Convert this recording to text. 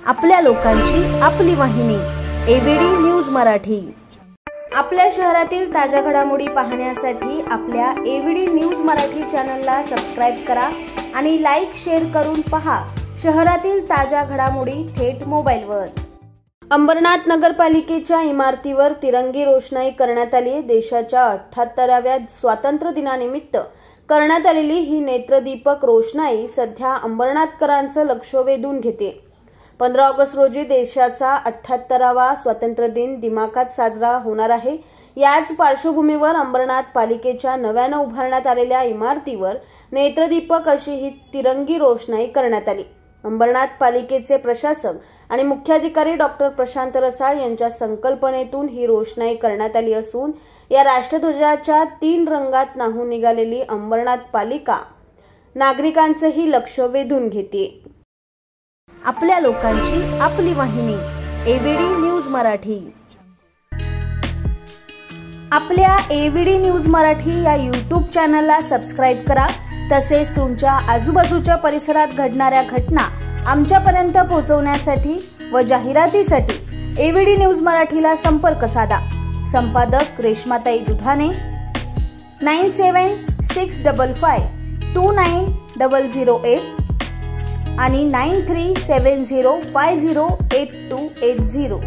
आपल्या लोकांची आपली वाहिनी एबीडी न्यूज मराठी। आपल्या शहरातील ताज्या घडामोडी पाहण्यासाठी आपल्या एबीडी न्यूज मराठी चॅनलला सबस्क्राइब करा आणि लाईक शेअर करून पहा शहरातील ताज्या घडामोडी थेट मोबाईलवर। अंबरनाथ नगरपालिकेच्या इमारतीवर तिरंगी रोषणाई करण्यात आली। देशाच्या 78व्या स्वातंत्र्य दिनानिमित्त करण्यात आलेली ही नेत्रदीपक रोषणाई सध्या अंबरनाथकरांचं लक्ष वेधून घेते। 15 ऑगस्ट रोजी देशाचा 78वा स्वातंत्र्य दिन दिमाखात साजरा होणार आहे। याच पार्श्वभूमीवर अंबरनाथ पालिकेच्या नव्यानं उभारण्यात आलेल्या इमारतीवर नेत्रदीपक अशी ही तिरंगी रोषणाई करण्यात आली। अंबरनाथ पालिकेचे प्रशासक आणि मुख्याधिकारी डॉक्टर प्रशांत रसाळ यांच्या संकल्पनेतून ही रोषणाई करण्यात आली असून या राष्ट्रध्वजाच्या 3 रंगात न्हाऊन निघालेली अंबरनाथ पालिका नागरिकांचेही लक्ष वेधून घेते। आपल्या लोकांची आपली वाहिनी एबीडी न्यूज मराठी। आपल्या एबीडी न्यूज मराठी या यूट्यूब चॅनलला सबस्क्राइब करा। तसेच तुमच्या आजूबाजूच्या परिसरात घडणाऱ्या घटना आमच्यापर्यंत पोहोचवण्यासाठी व जाहिरातीसाठी एबीडी न्यूज मराठीला संपर्क साधा। संपादक रेश्माताई दुधाने 9765529008 आणि 9370508280।